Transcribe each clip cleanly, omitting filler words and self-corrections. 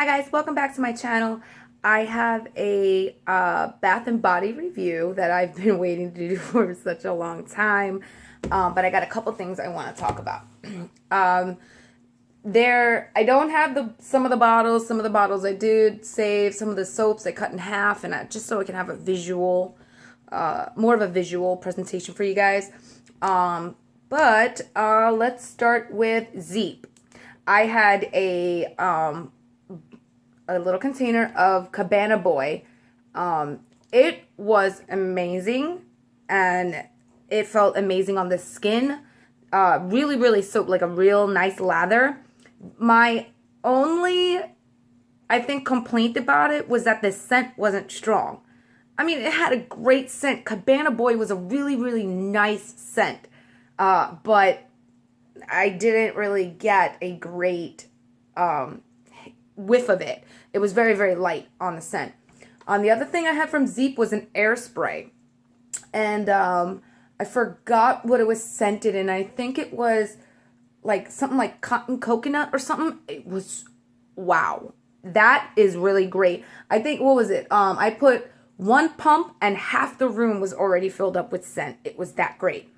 Hi guys, welcome back to my channel. I have a bath and body review that I've been waiting to do for such a long time, but I got a couple things I want to talk about. I don't have some of the bottles. Some of the bottles I did save. Some of the soaps I cut in half, and just so I can have a visual, more of a visual presentation for you guys. But let's start with Zeep. I had a little container of Cabana Boy. It was amazing, and it felt amazing on the skin. Really soap, like a real nice lather. My only, I think, complaint about it was that the scent wasn't strong. I mean, it had a great scent. Cabana Boy was a really nice scent, but I didn't really get a great whiff of it. It was very light on the scent. The other thing I had from Zeep was an air spray, and I forgot what it was scented in. I think it was like something like cotton coconut or something. It was, wow, that is really great. I think, what was it? I put one pump and half the room was already filled up with scent. It was that great.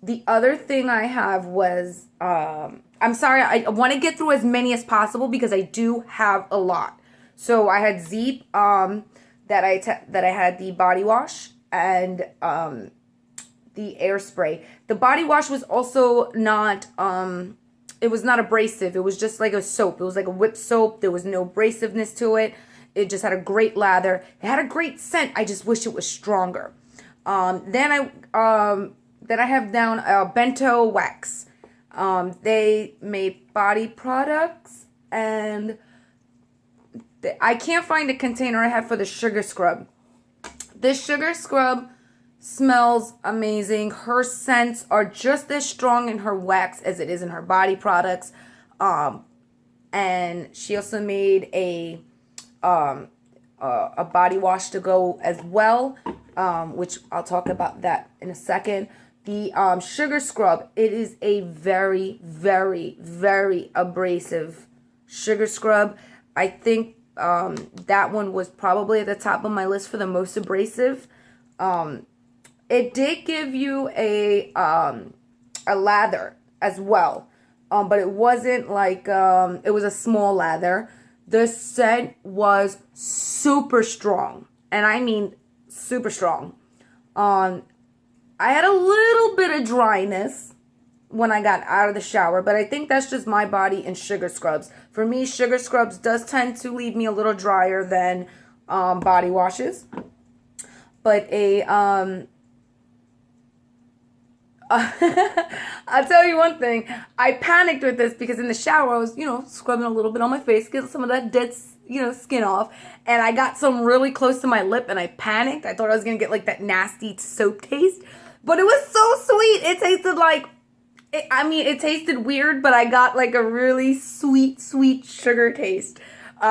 The other thing I have was, I'm sorry, I want to get through as many as possible because I do have a lot. So I had Zeep, that I had the body wash and the air spray. The body wash was also not, it was not abrasive. It was just like a soap. It was like a whipped soap. There was no abrasiveness to it. It just had a great lather. It had a great scent. I just wish it was stronger. Then I have down Bento Wax. They made body products, and I can't find a container I have for the sugar scrub. This sugar scrub smells amazing. Her scents are just as strong in her wax as it is in her body products. And she also made a body wash to go as well, which I'll talk about that in a second. The sugar scrub, it is a very abrasive sugar scrub. I think that one was probably at the top of my list for the most abrasive. It did give you a lather as well, but it wasn't like, it was a small lather. The scent was super strong, and I mean super strong. I had a little bit of dryness when I got out of the shower, but I think that's just my body and sugar scrubs. For me, sugar scrubs does tend to leave me a little drier than body washes. But I'll tell you one thing. I panicked with this because in the shower I was, scrubbing a little bit on my face, get some of that dead, skin off. And I got some really close to my lip and I panicked. I thought I was going to get like that nasty soap taste. But it was so sweet. It tasted like, it tasted weird, but I got like a really sweet sugar taste. So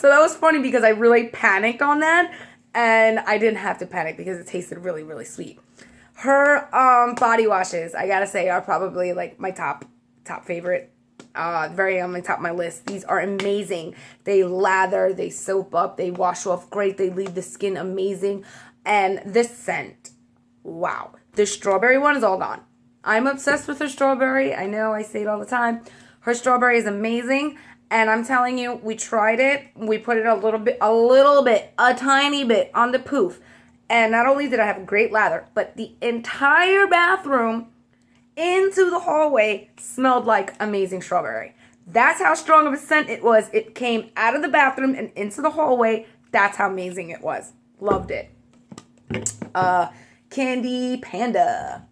that was funny because I really panicked on that. And I didn't have to panic because it tasted really sweet. Her body washes, I gotta say, are probably like my top favorite. Very on the top of my list. These are amazing. They lather, they soap up, they wash off great, they leave the skin amazing. And this scent, wow. The strawberry one is all gone. I'm obsessed with her strawberry. I know I say it all the time. Her strawberry is amazing. And I'm telling you, we tried it. We put it a tiny bit on the poof. And not only did I have a great lather, but the entire bathroom into the hallway smelled like amazing strawberry. That's how strong of a scent it was. It came out of the bathroom and into the hallway. That's how amazing it was. Loved it. Candy Panda.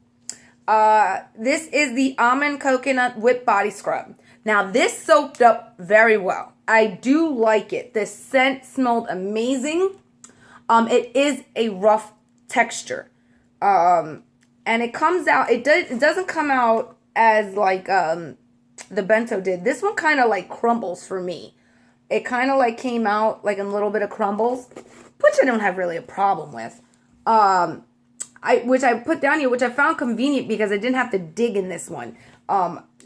This is the Almond Coconut Whip Body Scrub. Now, this soaked up very well. I do like it. The scent smelled amazing. It is a rough texture. And it comes out, it doesn't come out as like the Bento did. This one kind of like crumbles for me. It kind of like came out like a little bit of crumbles, which I don't have really a problem with. Which I put down here, which I found convenient because I didn't have to dig in this one.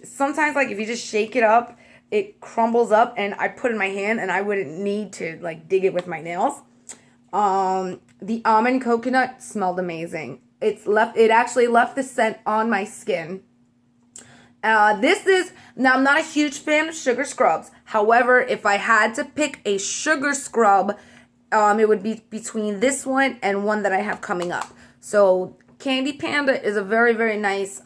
Sometimes, like, if you just shake it up, it crumbles up and I put it in my hand and I wouldn't need to like dig it with my nails. The almond coconut smelled amazing. It actually left the scent on my skin. Now I'm not a huge fan of sugar scrubs. However, if I had to pick a sugar scrub, it would be between this one and one that I have coming up. So Candy Panda is a very, very nice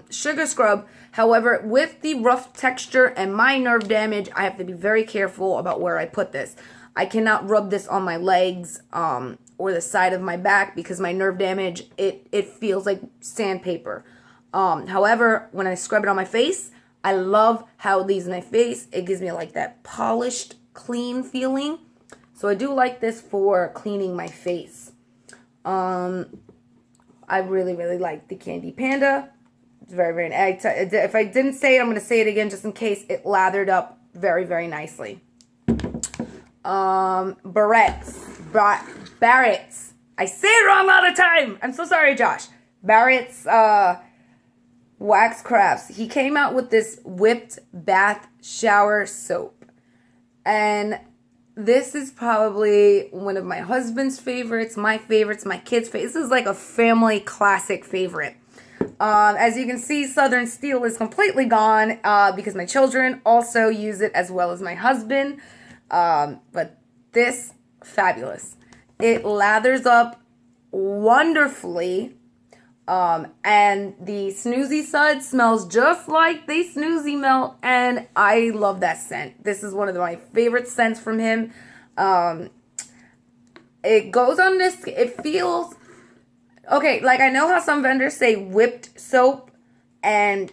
sugar scrub. However, with the rough texture and my nerve damage, I have to be very careful about where I put this. I cannot rub this on my legs or the side of my back because my nerve damage, it feels like sandpaper. However, when I scrub it on my face, I love how it leaves my face. It gives me like that polished, clean feeling. So I do like this for cleaning my face. I really, really like the Candy Panda. It's very, very nice. If I didn't say it, I'm going to say it again just in case. It lathered up very, very nicely. Barrett's. I say it wrong all the time. I'm so sorry, Josh. Barrett's Wax Crafts. He came out with this whipped bath shower soap. And this is probably one of my husband's favorites, my kids' favorites. This is like a family classic favorite. As you can see, Southern Steel is completely gone because my children also use it as well as my husband. But this, fabulous. It lathers up wonderfully. And the Snoozy Sud smells just like the Snoozy Melt, and I love that scent. This is one of my favorite scents from him. It goes on this, it feels, okay, like I know how some vendors say whipped soap, and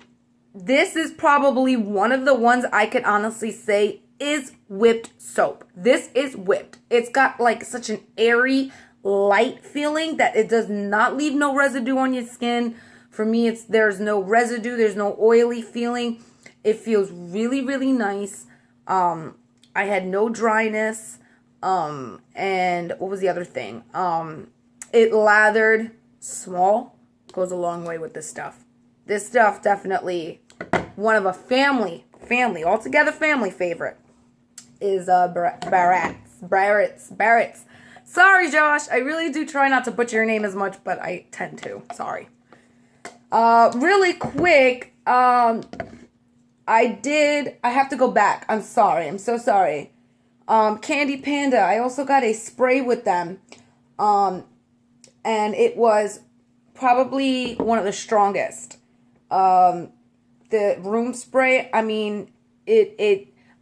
this is probably one of the ones I could honestly say is whipped soap. This is whipped. It's got like such an airy, light feeling that it does not leave no residue on your skin. For me, there's no residue, there's no oily feeling. It feels really, really nice. I had no dryness. And what was the other thing? It lathered small. Goes a long way with this stuff. This stuff definitely one of a family altogether family favorite is Barrett's. Sorry, Josh. I really do try not to butcher your name as much, but I tend to. Sorry. Really quick, I have to go back. I'm sorry. I'm so sorry. Candy Panda, I also got a spray with them. And it was probably one of the strongest. The room spray, I mean,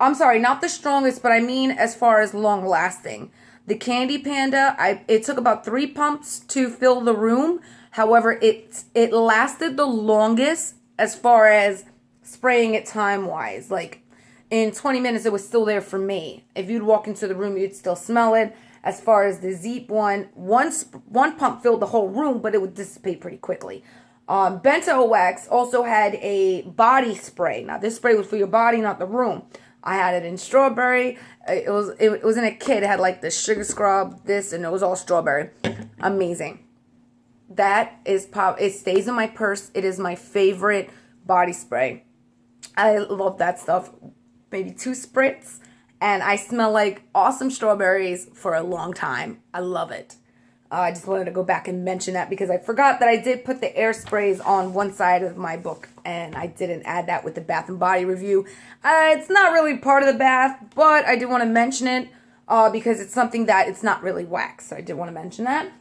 I'm sorry, not the strongest, but I mean as far as long lasting. The Candy Panda, it took about 3 pumps to fill the room. However, it lasted the longest as far as spraying it time-wise. Like, in 20 minutes, it was still there for me. If you'd walk into the room, you'd still smell it. As far as the Zeep one pump filled the whole room, but it would dissipate pretty quickly. Bento Wax also had a body spray. Now, this spray was for your body, not the room. I had it in strawberry. It was in a kit. It had like the sugar scrub, this, and it was all strawberry. Amazing. That is it stays in my purse. It is my favorite body spray. I love that stuff. Maybe 2 spritz, and I smell like awesome strawberries for a long time. I love it. I just wanted to go back and mention that because I forgot that I did put the air sprays on one side of my book, and I didn't add that with the Bath and Body review. It's not really part of the bath, but I did want to mention it because it's something that it's not really wax. So I did want to mention that.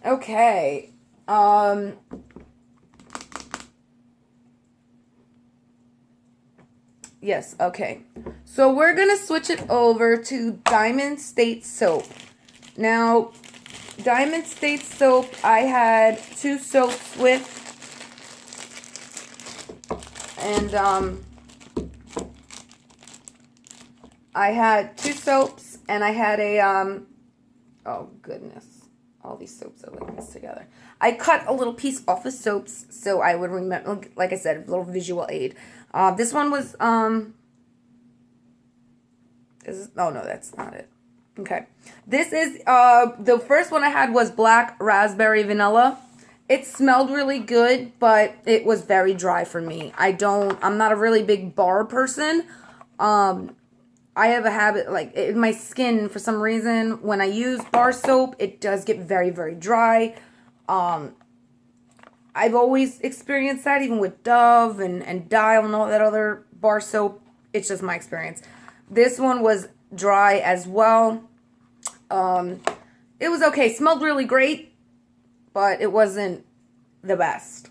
Okay. Yes, okay. So we're going to switch it over to Diamond State Soap. Now, Diamond State Soap, I had 2 soaps with. And, I had 2 soaps, and I had a, oh goodness. All these soaps are like this together. I cut a little piece off of soaps, so I would remember, like I said, a little visual aid. This one was, oh no, that's not it. Okay. This is, the first one I had was Black Raspberry Vanilla. It smelled really good, but it was very dry for me. I'm not a really big bar person. I have a habit, like, in my skin, for some reason, when I use bar soap, it does get very, very dry. I've always experienced that, even with Dove and Dial and all that other bar soap. It's just my experience. This one was dry as well. It was okay. Smelled really great, but it wasn't the best.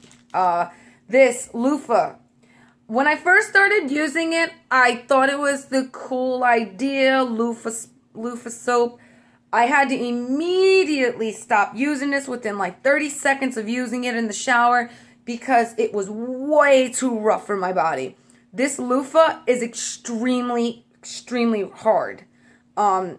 This loofah. When I first started using it, I thought it was the cool idea, loofah soap. I had to immediately stop using this within like 30 seconds of using it in the shower because it was way too rough for my body. This loofah is extremely, extremely hard.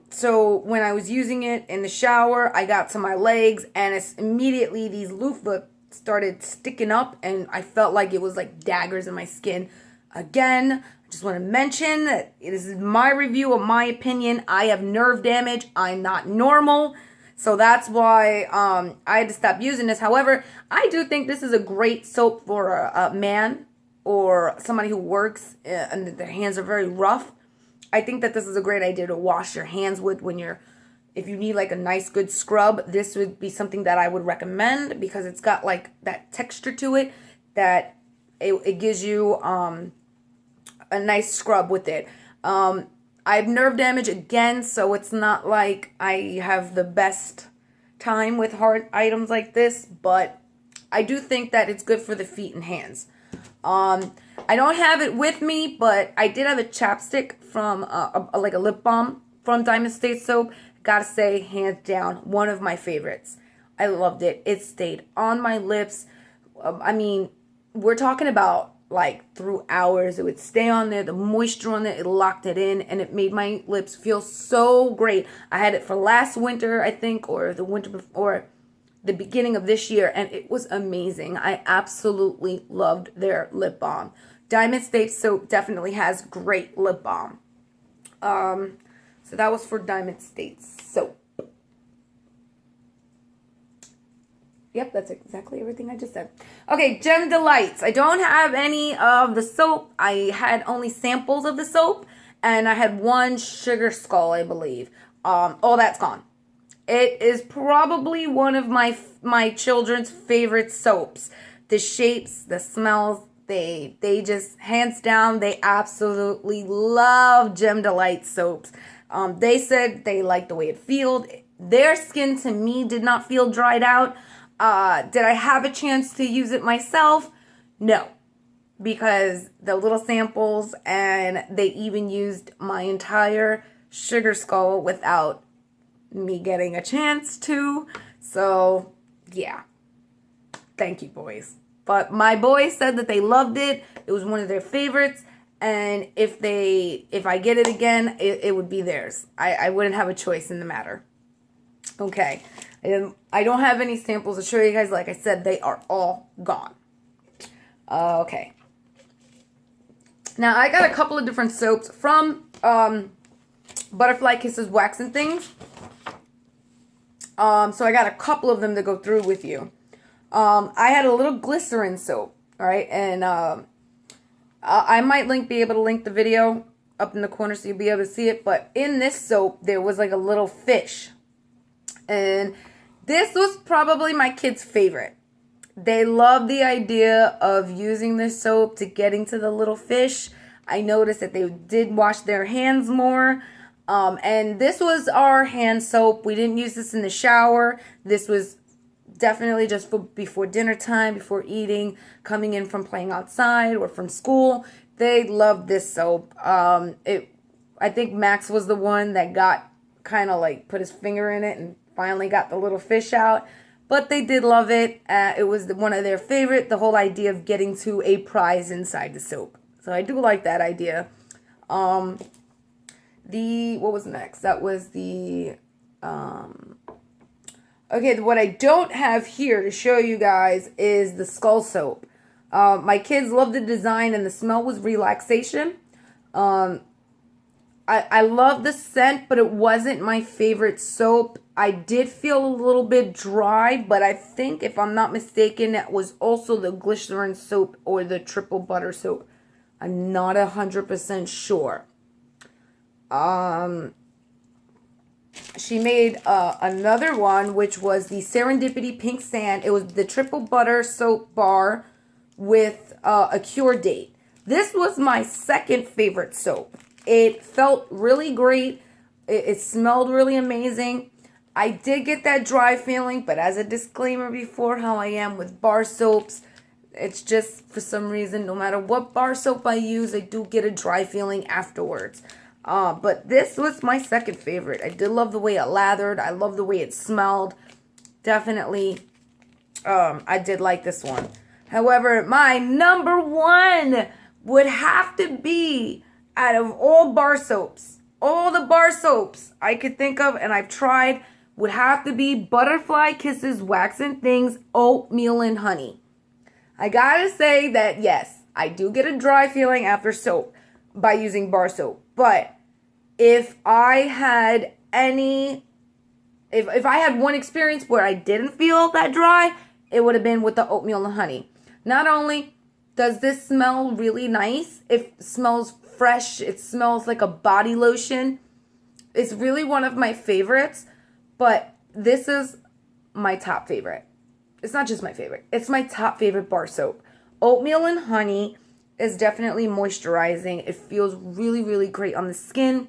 So when I was using it in the shower, I got to my legs and immediately these loofah started sticking up and I felt like it was like daggers in my skin. Again, I just want to mention that this is my review of my opinion. I have nerve damage. I'm not normal. So that's why I had to stop using this. However, I do think this is a great soap for a man or somebody who works and their hands are very rough. I think that this is a great idea to wash your hands with if you need like a nice good scrub. This would be something that I would recommend because it's got like that texture to it that it gives you a nice scrub with it. I have nerve damage again, so it's not like I have the best time with hard items like this, but I do think that it's good for the feet and hands. I don't have it with me, but I did have a chapstick from like a lip balm from Diamond State Soap. Gotta say, hands down, one of my favorites. I loved it. It stayed on my lips. I mean, we're talking about like through hours. It would stay on there, the moisture on there, it locked it in, and it made my lips feel so great. I had it for last winter, I think, or the winter before, the beginning of this year, and it was amazing. I absolutely loved their lip balm. Diamond State Soap definitely has great lip balm. So that was for Diamond State Soap. Yep, that's exactly everything I just said. Okay, Gem Delights. I don't have any of the soap. I had only samples of the soap, and I had one Sugar Skull, I believe. Oh, that's gone. It is probably one of my children's favorite soaps. The shapes, the smells, they just, hands down, they absolutely love Gem Delight soaps. They said they liked the way it felt. Their skin, to me, did not feel dried out. Did I have a chance to use it myself? No. Because the little samples, and they even used my entire Sugar Skull without me getting a chance to. So, yeah. Thank you, boys. But my boys said that they loved it. It was one of their favorites. And if I get it again, it would be theirs. I wouldn't have a choice in the matter. Okay. I don't have any samples to show you guys. Like I said, they are all gone. Okay. Now, I got a couple of different soaps from Butterfly Kisses Wax and Things. So I got a couple of them to go through with you. I had a little glycerin soap, all right, and I might be able to link the video up in the corner so you'll be able to see it. But in this soap, there was like a little fish, and this was probably my kids' favorite. They love the idea of using this soap to get into the little fish. I noticed that they did wash their hands more. And this was our hand soap. We didn't use this in the shower. This was definitely just for before dinner time, before eating, coming in from playing outside or from school. They loved this soap. I think Max was the one that got kind of like put his finger in it and finally got the little fish out. But they did love it. It was one of their favorite, the whole idea of getting to a prize inside the soap. So I do like that idea. What was next? That was the, okay, what I don't have here to show you guys is the skull soap. My kids loved the design and the smell was relaxation. I love the scent, but it wasn't my favorite soap. I did feel a little bit dry, but I think, if I'm not mistaken, it was also the glycerin soap or the triple butter soap. I'm not 100% sure. She made another one, which was the Serendipity Pink Sand. It was the triple butter soap bar with a cure date. This was my second favorite soap. It felt really great. It smelled really amazing. I did get that dry feeling, but as a disclaimer before, how I am with bar soaps, it's just, for some reason, no matter what bar soap I use, I do get a dry feeling afterwards. But this was my second favorite. I did love the way it lathered. I love the way it smelled. Definitely, I did like this one. However, my number one would have to be, out of all bar soaps, all the bar soaps I could think of and I've tried, would have to be Butterfly Kisses Wax and Things Oatmeal and Honey. I gotta say that, yes, I do get a dry feeling after soap by using bar soap. But if I had if I had one experience where I didn't feel that dry, it would have been with the oatmeal and honey. Not only does this smell really nice, it smells fresh, it smells like a body lotion. It's really one of my favorites, but this is my top favorite. It's not just my favorite, it's my top favorite bar soap. Oatmeal and honey is definitely moisturizing. It feels really, really great on the skin.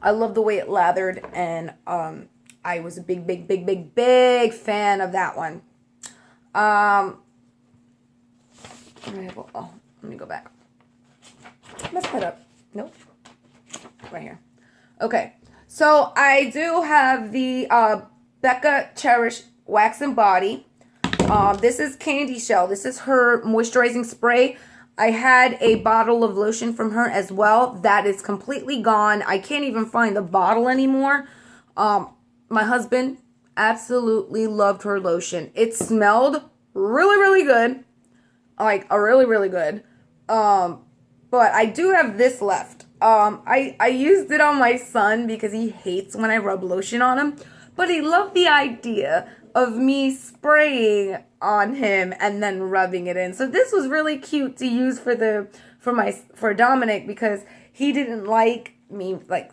I love the way it lathered, and I was a big fan of that one. Let me go back. Messed that up. Nope. Right here. Okay. So I do have the Becca Cherished Wax and Body. This is Candy Shell. This is her moisturizing spray. I had a bottle of lotion from her as well. That is completely gone. I can't even find the bottle anymore. My husband absolutely loved her lotion. It smelled really, really good. Like, really, really good. But I do have this left. I used it on my son because he hates when I rub lotion on him. But he loved the idea of me spraying on him and then rubbing it in. So this was really cute to use for Dominic, because he didn't like me like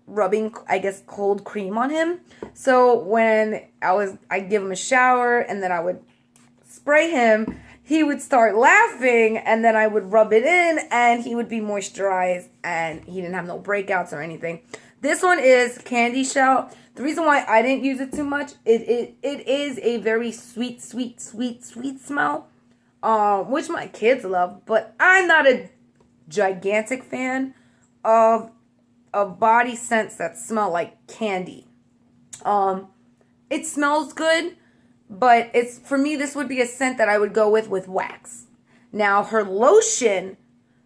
rubbing, I guess, cold cream on him. So when I'd give him a shower and then I would spray him, he would start laughing, and then I would rub it in and he would be moisturized and he didn't have no breakouts or anything. This one is Candy Shell. The reason why I didn't use it too much, it is a very sweet smell, which my kids love, but I'm not a gigantic fan of body scents that smell like candy. It smells good, but for me, this would be a scent that I would go with wax. Now, her lotion,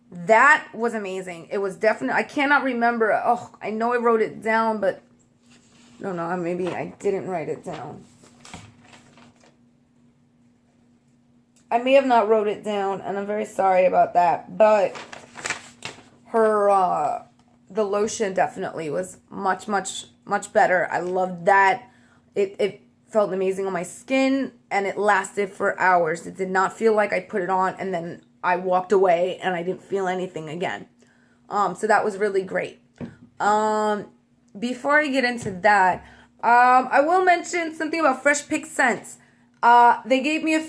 that was amazing. It was definitely, I cannot remember. Oh, I know I wrote it down, but no, maybe I didn't write it down. I may have not wrote it down, and I'm very sorry about that. But her, the lotion definitely was much better. I loved that. It felt amazing on my skin, and it lasted for hours. It did not feel like I put it on and then I walked away and I didn't feel anything again. So that was really great. Before I get into that, I will mention something about Fresh Pick Scents. They gave me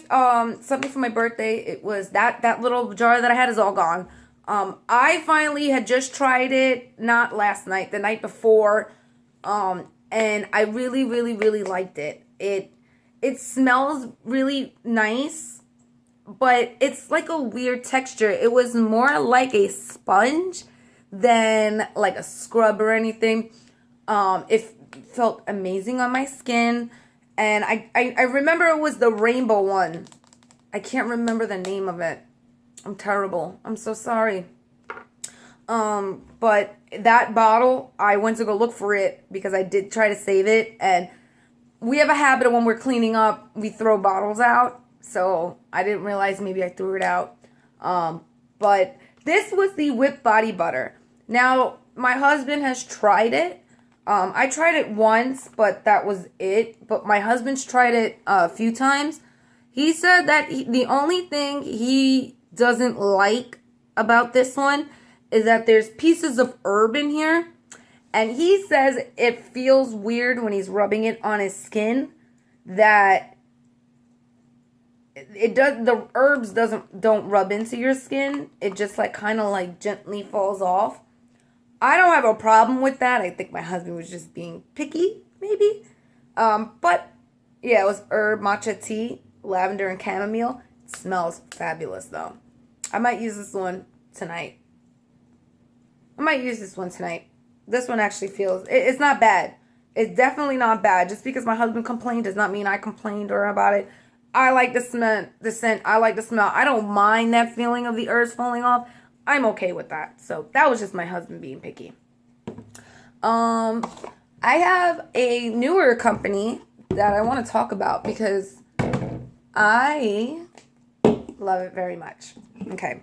something for my birthday. It was that little jar that I had is all gone. I finally had just tried it, not last night, the night before, and I really liked it. It smells really nice, but it's like a weird texture. It was more like a sponge than like a scrub or anything. It felt amazing on my skin, and I remember it was the rainbow one. I can't remember the name of it. I'm terrible. I'm so sorry. But that bottle, I went to go look for it because I did try to save it, and we have a habit of when we're cleaning up, we throw bottles out. So I didn't realize maybe I threw it out. But this was the Whipped Body Butter. Now, my husband has tried it. I tried it once, but that was it. But my husband's tried it a few times. He said that the only thing he doesn't like about this one is that there's pieces of herb in here. And he says it feels weird when he's rubbing it on his skin that the herbs don't rub into your skin. It just like kind of like gently falls off. I don't have a problem with that. I think my husband was just being picky, maybe. But yeah, it was herb matcha tea, lavender and chamomile. It smells fabulous though. I might use this one tonight. This one actually feels, it's not bad. It's definitely not bad. Just because my husband complained does not mean I complained or about it. I like the scent. I like the smell. I don't mind that feeling of the herbs falling off. I'm okay with that. So that was just my husband being picky. I have a newer company that I want to talk about because I love it very much. Okay.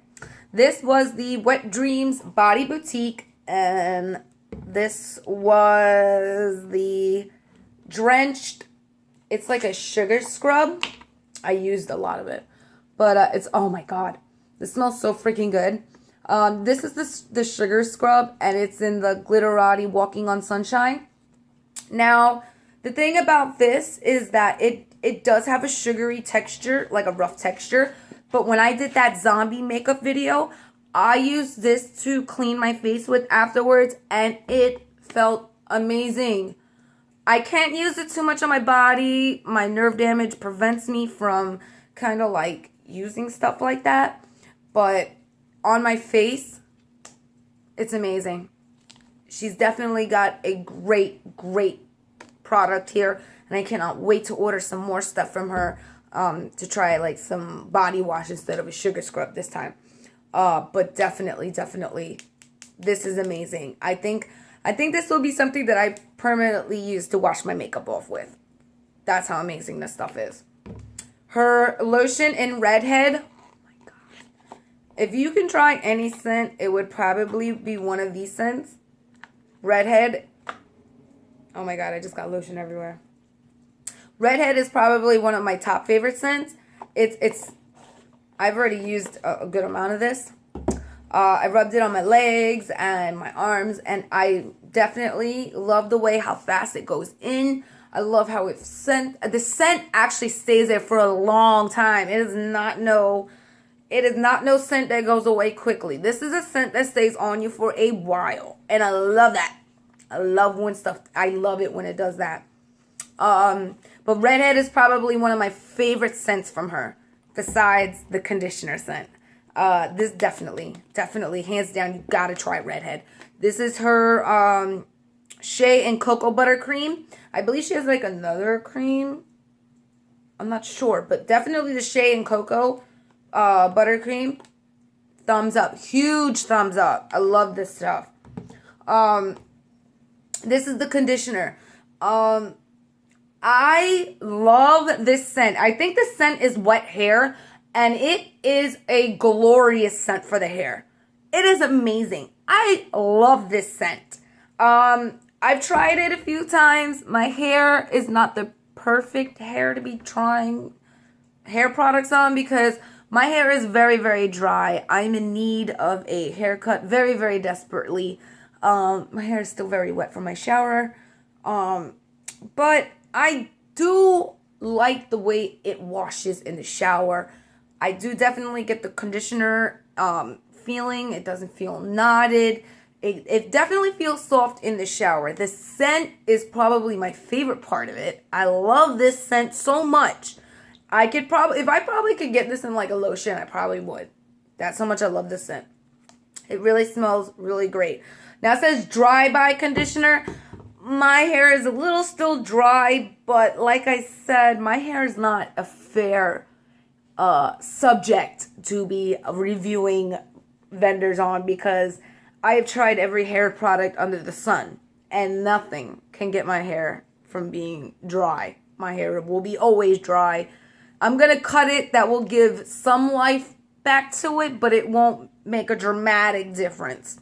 This was the Wet Dreams Body Boutique, and this was the Drenched. It's like a sugar scrub. I used a lot of it, but it's, oh my god, this smells so freaking good. This is the sugar scrub, and it's in the Glitterati Walking on Sunshine. Now, the thing about this is that it does have a sugary texture, like a rough texture. But when I did that zombie makeup video, I used this to clean my face with afterwards, and it felt amazing. I can't use it too much on my body. My nerve damage prevents me from kind of like using stuff like that. But on my face, it's amazing. She's definitely got a great, great product here. And I cannot wait to order some more stuff from her to try like some body wash instead of a sugar scrub this time. But definitely, this is amazing. I think this will be something that I permanently use to wash my makeup off with. That's how amazing this stuff is. Her lotion in Redhead. Oh my god. If you can try any scent, it would probably be one of these scents. Redhead. Oh my god, I just got lotion everywhere. Redhead is probably one of my top favorite scents. I've already used a good amount of this. I rubbed it on my legs and my arms, and I definitely love the way how fast it goes in. I love how the scent actually stays there for a long time. It is not no scent that goes away quickly. This is a scent that stays on you for a while, and I love that. I love it when it does that. But Redhead is probably one of my favorite scents from her, besides the conditioner scent. This definitely, hands down, you gotta try Redhead. This is her shea and cocoa butter cream. I believe she has like another cream. I'm not sure, but definitely the shea and cocoa butter cream. Thumbs up, huge thumbs up. I love this stuff. This is the conditioner. I love this scent. I think the scent is Wet Hair, and it is a glorious scent for the hair. It is amazing. I love this scent. I've tried it a few times. My hair is not the perfect hair to be trying hair products on because my hair is very, very dry. I'm in need of a haircut very, very desperately. My hair is still very wet from my shower. But I do like the way it washes in the shower. I do definitely get the conditioner feeling. It doesn't feel knotted. It definitely feels soft in the shower. The scent is probably my favorite part of it. I love this scent so much. If I probably could get this in like a lotion, I probably would. That's how much I love this scent. It really smells really great. Now it says dry by conditioner. My hair is a little still dry, but like I said, my hair is not a fair subject to be reviewing vendors on because I have tried every hair product under the sun and nothing can get my hair from being dry. My hair will be always dry. I'm going to cut it. That will give some life back to it, but it won't make a dramatic difference.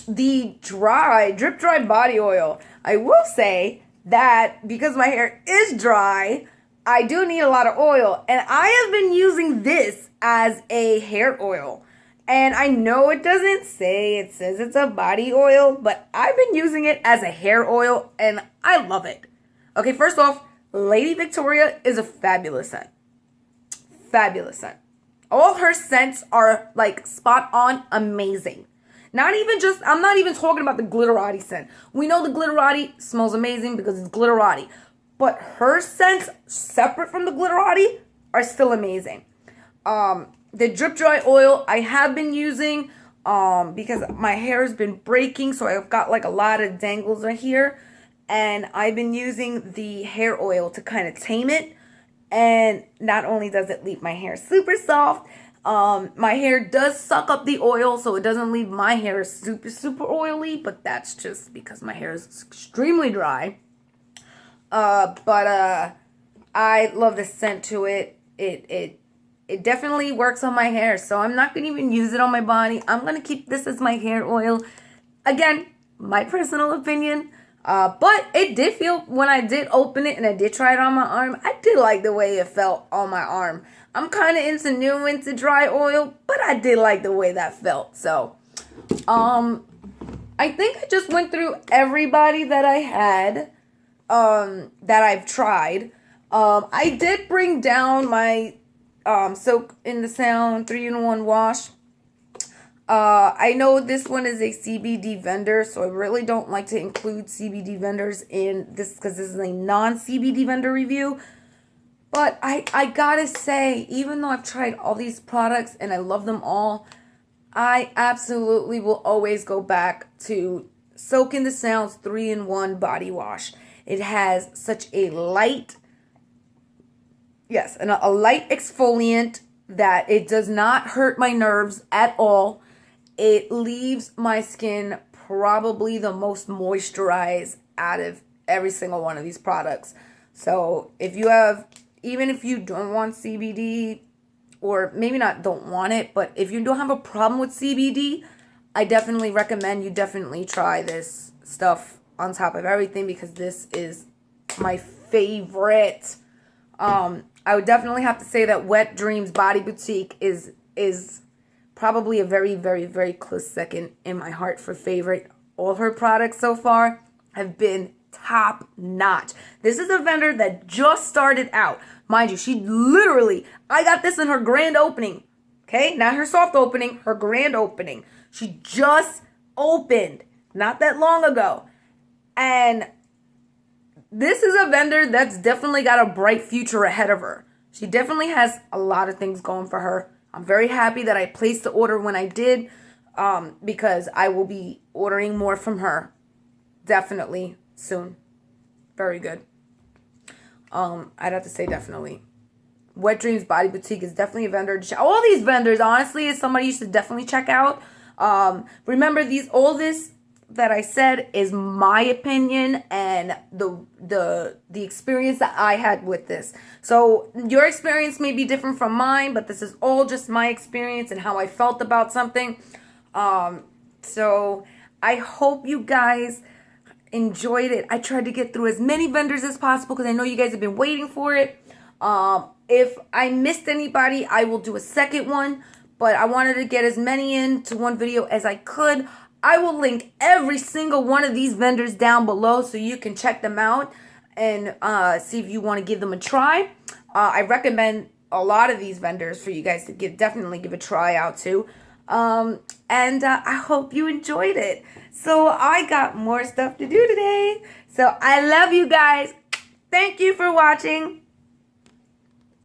the drip dry body oil. I will say that because my hair is dry, I do need a lot of oil. And I have been using this as a hair oil. And I know it doesn't say, it says it's a body oil, but I've been using it as a hair oil and I love it. Okay, first off, Lady Victoria is a fabulous scent. Fabulous scent. All her scents are like spot on amazing. I'm not even talking about the glitterati scent. We know the glitterati smells amazing because it's glitterati. But her scents, separate from the glitterati, are still amazing. The drip dry oil I have been using because my hair has been breaking. So I've got like a lot of dangles right here. And I've been using the hair oil to kind of tame it. And not only does it leave my hair super soft, my hair does suck up the oil, so it doesn't leave my hair super, super oily, but that's just because my hair is extremely dry. But I love the scent to it. It definitely works on my hair, so I'm not going to even use it on my body. I'm going to keep this as my hair oil. Again, my personal opinion. But it did feel, when I did open it and I did try it on my arm, I did like the way it felt on my arm. I'm kind of into dry oil, but I did like the way that felt. So, I think I just went through everybody that I had, that I've tried. I did bring down my, Soak in the Sound 3-in-1 wash. I know this one is a CBD vendor, so I really don't like to include CBD vendors in this because this is a non-CBD vendor review. But I gotta say, even though I've tried all these products and I love them all, I absolutely will always go back to Soak in the Sound's 3-in-1 body wash. It has such a light, a light exfoliant that it does not hurt my nerves at all. It leaves my skin probably the most moisturized out of every single one of these products. So even if you don't want CBD, or maybe not don't want it, but if you don't have a problem with CBD, I definitely recommend you definitely try this stuff on top of everything because this is my favorite. I would definitely have to say that Wet Dreams Body Boutique is probably a very, very, very close second in my heart for favorite. All her products so far have been top notch. This is a vendor that just started out. Mind you, I got this in her grand opening. Okay, not her soft opening, her grand opening. She just opened not that long ago. And this is a vendor that's definitely got a bright future ahead of her. She definitely has a lot of things going for her. I'm very happy that I placed the order when I did, because I will be ordering more from her definitely soon. Very good. I'd have to say definitely. Wet Dreams Body Boutique is definitely a vendor. All these vendors, honestly, is somebody you should definitely check out. Remember, all this that I said is my opinion and the experience that I had with this. So your experience may be different from mine, but this is all just my experience and how I felt about something. So I hope you guys enjoyed it. I tried to get through as many vendors as possible because I know you guys have been waiting for it. If I missed anybody, I will do a second one, but I wanted to get as many into one video as I could. I will link every single one of these vendors down below so you can check them out and see if you want to give them a try. I recommend a lot of these vendors for you guys to definitely give a try out to. And I hope you enjoyed it. So I got more stuff to do today. So I love you guys. Thank you for watching.